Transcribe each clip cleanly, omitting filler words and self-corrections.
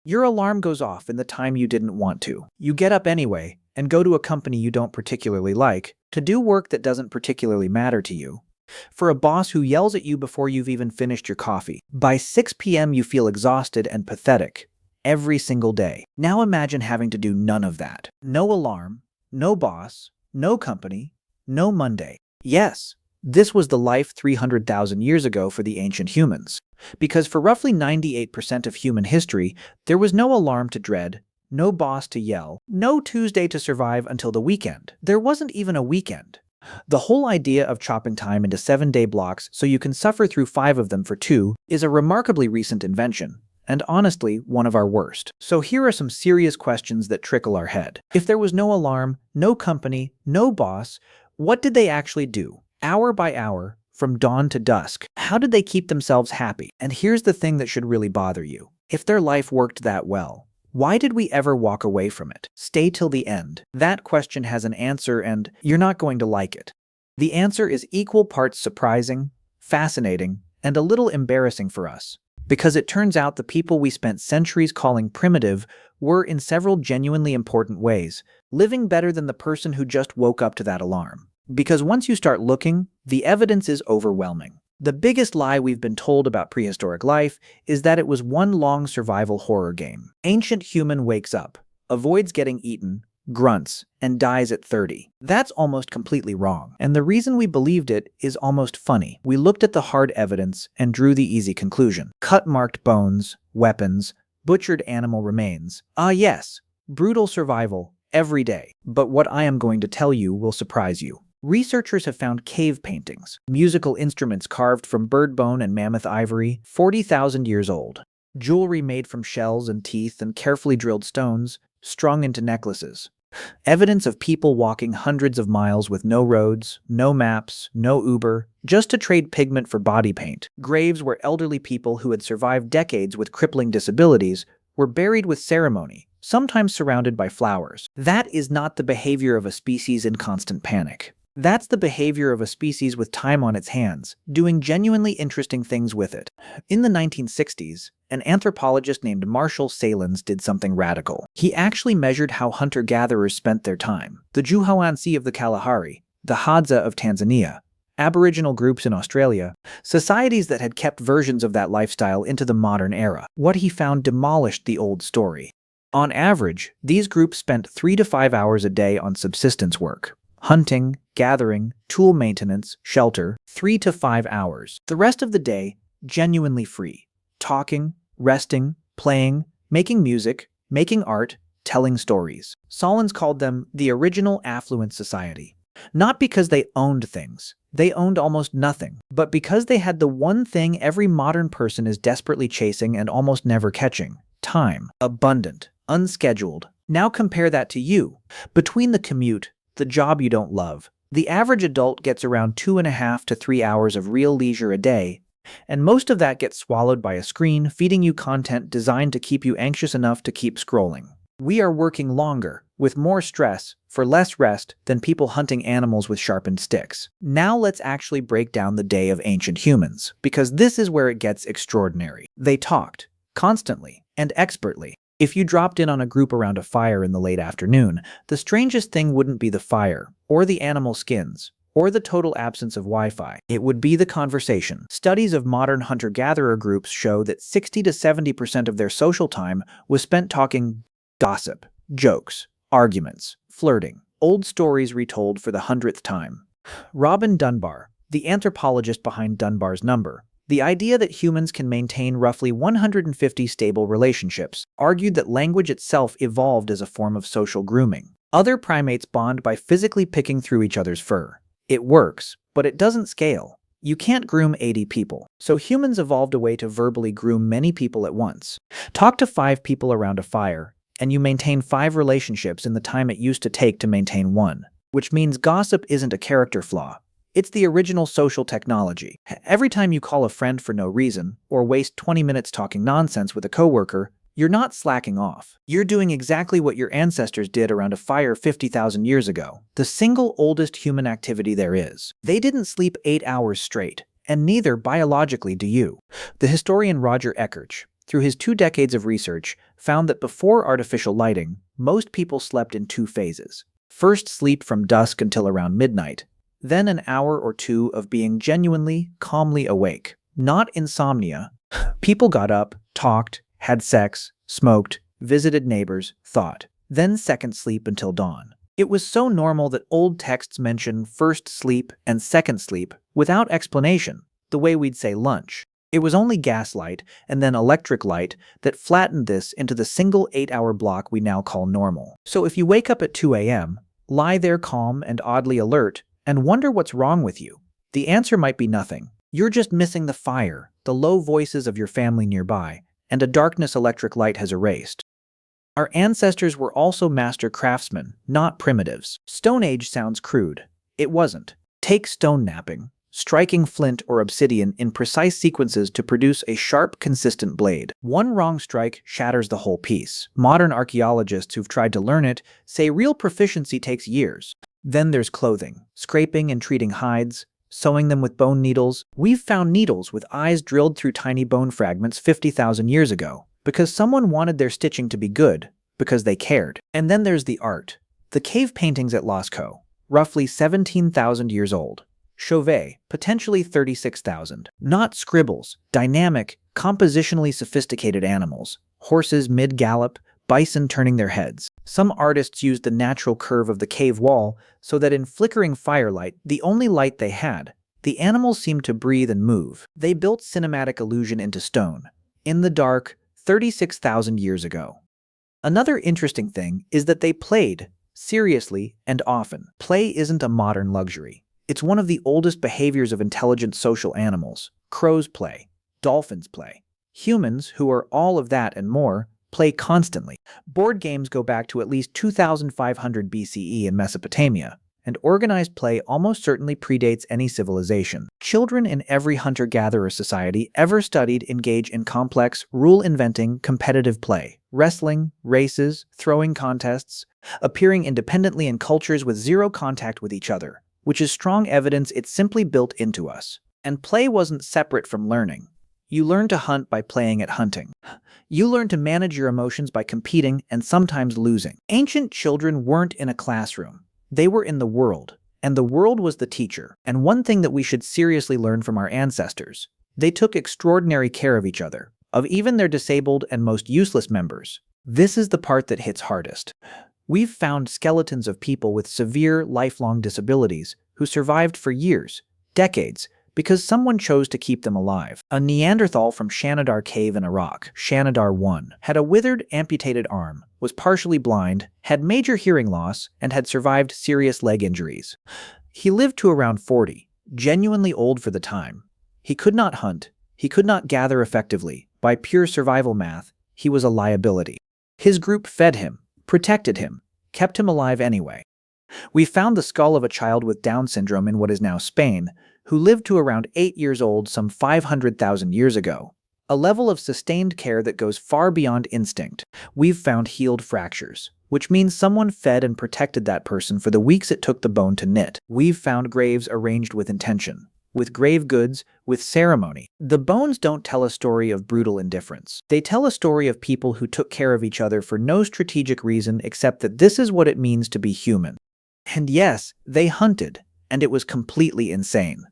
Your alarm goes off in the time you didn't want to. You get up anyway and go to a company you don't particularly like to do work that doesn't particularly matter to you. For a boss who yells at you before you've even finished your coffee. By 6 p.m. you feel exhausted and pathetic. Every single day. Now imagine having to do none of that. No alarm, no boss, no company, no Monday. Yes, this was the life 300,000 years ago for the ancient humans. Because for roughly 98% of human history, there was no alarm to dread, no boss to yell, no Tuesday to survive until the weekend. There wasn't even a weekend. The whole idea of chopping time into 7-day blocks so you can suffer through 5 of them for 2 is a remarkably recent invention, and honestly, one of our worst. So here are some serious questions that trickle our head. If there was no alarm, no company, no boss, what did they actually do? Hour by hour, from dawn to dusk. How did they keep themselves happy? And here's the thing that should really bother you. If their life worked that well, why did we ever walk away from it? Stay till the end. That question has an answer, and you're not going to like it. The answer is equal parts surprising, fascinating, and a little embarrassing for us. Because it turns out the people we spent centuries calling primitive were, in several genuinely important ways, living better than the person who just woke up to that alarm. Because once you start looking, the evidence is overwhelming. The biggest lie we've been told about prehistoric life is that it was one long survival horror game. Ancient human wakes up, avoids getting eaten, grunts, and dies at 30. That's almost completely wrong. And the reason we believed it is almost funny. We looked at the hard evidence and drew the easy conclusion. Cut-marked bones, weapons, butchered animal remains. Ah yes, brutal survival, every day. But what I am going to tell you will surprise you. Researchers have found cave paintings, musical instruments carved from bird bone and mammoth ivory, 40,000 years old, jewelry made from shells and teeth and carefully drilled stones, strung into necklaces. Evidence of people walking hundreds of miles with no roads, no maps, no Uber, just to trade pigment for body paint. Graves where elderly people who had survived decades with crippling disabilities were buried with ceremony, sometimes surrounded by flowers. That is not the behavior of a species in constant panic. That's the behavior of a species with time on its hands, doing genuinely interesting things with it. In the 1960s, an anthropologist named Marshall Sahlins did something radical. He actually measured how hunter-gatherers spent their time. The hoansi of the Kalahari, the Hadza of Tanzania, Aboriginal groups in Australia, societies that had kept versions of that lifestyle into the modern era. What he found demolished the old story. On average, these groups spent 3 to 5 hours a day on subsistence work. Hunting, gathering, tool maintenance, shelter, 3 to 5 hours. The rest of the day, genuinely free. Talking, resting, playing, making music, making art, telling stories. Sahlins called them the original affluent society. Not because they owned things. They owned almost nothing. But because they had the one thing every modern person is desperately chasing and almost never catching. Time. Abundant. Unscheduled. Now compare that to you. Between the commute, the job you don't love, the average adult gets around 2.5 to 3 hours of real leisure a day, and most of that gets swallowed by a screen feeding you content designed to keep you anxious enough to keep scrolling. We are working longer, with more stress, for less rest than people hunting animals with sharpened sticks. Now let's actually break down the day of ancient humans, because this is where it gets extraordinary. They talked, constantly, and expertly. If you dropped in on a group around a fire in the late afternoon, the strangest thing wouldn't be the fire, or the animal skins, or the total absence of Wi-Fi. It would be the conversation. Studies of modern hunter-gatherer groups show that 60 to 70% of their social time was spent talking gossip, jokes, arguments, flirting, old stories retold for the 100th time. Robin Dunbar, the anthropologist behind Dunbar's number, the idea that humans can maintain roughly 150 stable relationships, argued that language itself evolved as a form of social grooming. Other primates bond by physically picking through each other's fur. It works, but it doesn't scale. You can't groom 80 people. So humans evolved a way to verbally groom many people at once. Talk to 5 people around a fire, and you maintain 5 relationships in the time it used to take to maintain 1. Which means gossip isn't a character flaw. It's the original social technology. Every time you call a friend for no reason, or waste 20 minutes talking nonsense with a coworker, you're not slacking off. You're doing exactly what your ancestors did around a fire 50,000 years ago, the single oldest human activity there is. They didn't sleep 8 hours straight, and neither biologically do you. The historian Roger Ekirch, through his 2 decades of research, found that before artificial lighting, most people slept in 2 phases. First, sleep from dusk until around midnight, then an hour or 2 of being genuinely, calmly awake. Not insomnia. People got up, talked, had sex, smoked, visited neighbors, thought. Then second sleep until dawn. It was so normal that old texts mention first sleep and second sleep without explanation, the way we'd say lunch. It was only gaslight and then electric light that flattened this into the single 8-hour block we now call normal. So if you wake up at 2 a.m., lie there calm and oddly alert, and wonder what's wrong with you, the answer might be nothing. You're just missing the fire, the low voices of your family nearby, and a darkness electric light has erased. Our ancestors were also master craftsmen, not primitives. Stone Age sounds crude. It wasn't. Take stone knapping, striking flint or obsidian in precise sequences to produce a sharp, consistent blade. One wrong strike shatters the whole piece. Modern archaeologists who've tried to learn it say real proficiency takes years. Then there's clothing, scraping and treating hides, sewing them with bone needles. We've found needles with eyes drilled through tiny bone fragments 50,000 years ago, because someone wanted their stitching to be good, because they cared. And then there's the art. The cave paintings at Lascaux, roughly 17,000 years old. Chauvet, potentially 36,000. Not scribbles, dynamic, compositionally sophisticated animals. Horses mid-gallop, bison turning their heads. Some artists used the natural curve of the cave wall so that in flickering firelight, the only light they had, the animals seemed to breathe and move. They built cinematic illusion into stone. In the dark, 36,000 years ago. Another interesting thing is that they played, seriously and often. Play isn't a modern luxury. It's one of the oldest behaviors of intelligent social animals. Crows play. Dolphins play. Humans, who are all of that and more, play constantly. Board games go back to at least 2500 BCE in Mesopotamia, and organized play almost certainly predates any civilization. Children in every hunter-gatherer society ever studied engage in complex, rule-inventing, competitive play. Wrestling, races, throwing contests, appearing independently in cultures with zero contact with each other, which is strong evidence it's simply built into us. And play wasn't separate from learning. You learn to hunt by playing at hunting. You learn to manage your emotions by competing and sometimes losing. Ancient children weren't in a classroom. They were in the world, and the world was the teacher. And one thing that we should seriously learn from our ancestors, they took extraordinary care of each other, of even their disabled and most useless members. This is the part that hits hardest. We've found skeletons of people with severe, lifelong disabilities who survived for years, decades, because someone chose to keep them alive. A Neanderthal from Shanidar Cave in Iraq, Shanidar I, had a withered, amputated arm, was partially blind, had major hearing loss, and had survived serious leg injuries. He lived to around 40, genuinely old for the time. He could not hunt. He could not gather effectively. By pure survival math, he was a liability. His group fed him, protected him, kept him alive anyway. We found the skull of a child with Down syndrome in what is now Spain, who lived to around 8 years old some 500,000 years ago. A level of sustained care that goes far beyond instinct. We've found healed fractures, which means someone fed and protected that person for the weeks it took the bone to knit. We've found graves arranged with intention, with grave goods, with ceremony. The bones don't tell a story of brutal indifference. They tell a story of people who took care of each other for no strategic reason except that this is what it means to be human. And yes, they hunted, and it was completely insane.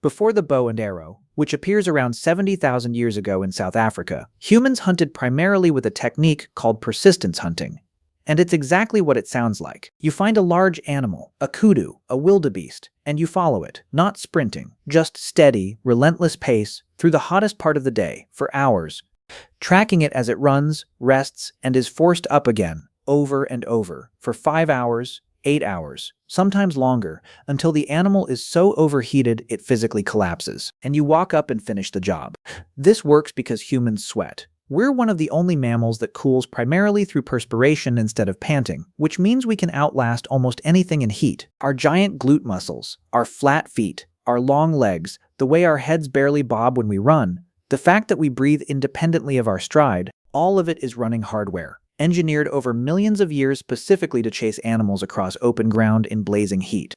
Before the bow and arrow, which appears around 70,000 years ago in South Africa, humans hunted primarily with a technique called persistence hunting. And it's exactly what it sounds like. You find a large animal, a kudu, a wildebeest, and you follow it, not sprinting, just steady, relentless pace through the hottest part of the day, for hours, tracking it as it runs, rests, and is forced up again, over and over, for 5 hours, 8 hours, sometimes longer, until the animal is so overheated it physically collapses, and you walk up and finish the job. This works because humans sweat. We're one of the only mammals that cools primarily through perspiration instead of panting, which means we can outlast almost anything in heat. Our giant glute muscles, our flat feet, our long legs, the way our heads barely bob when we run, the fact that we breathe independently of our stride, all of it is running hardware, engineered over millions of years specifically to chase animals across open ground in blazing heat.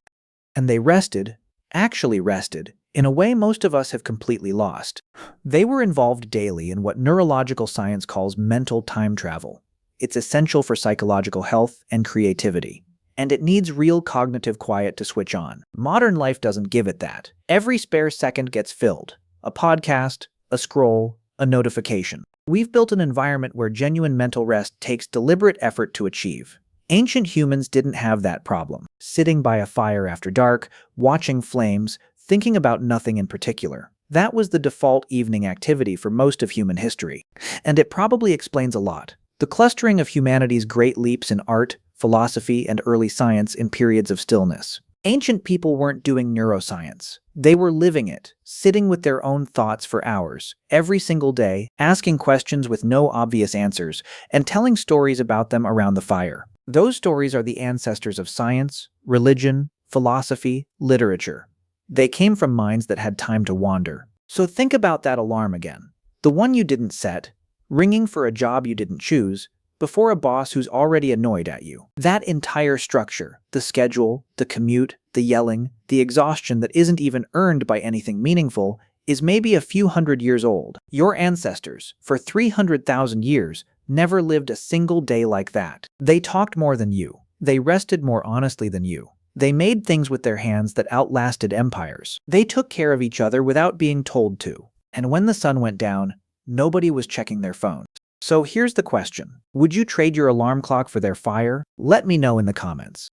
And they rested, actually rested, in a way most of us have completely lost. They were involved daily in what neurological science calls mental time travel. It's essential for psychological health and creativity, and it needs real cognitive quiet to switch on. Modern life doesn't give it that. Every spare second gets filled. A podcast, a scroll, a notification. We've built an environment where genuine mental rest takes deliberate effort to achieve. Ancient humans didn't have that problem. Sitting by a fire after dark, watching flames, thinking about nothing in particular. That was the default evening activity for most of human history. And it probably explains a lot. The clustering of humanity's great leaps in art, philosophy, and early science in periods of stillness. Ancient people weren't doing neuroscience. They were living it, sitting with their own thoughts for hours, every single day, asking questions with no obvious answers, and telling stories about them around the fire. Those stories are the ancestors of science, religion, philosophy, literature. They came from minds that had time to wander. So think about that alarm again. The one you didn't set, ringing for a job you didn't choose, before a boss who's already annoyed at you. That entire structure, the schedule, the commute, the yelling, the exhaustion that isn't even earned by anything meaningful, is maybe a few hundred years old. Your ancestors, for 300,000 years, never lived a single day like that. They talked more than you. They rested more honestly than you. They made things with their hands that outlasted empires. They took care of each other without being told to. And when the sun went down, nobody was checking their phones. So here's the question. Would you trade your alarm clock for their fire? Let me know in the comments.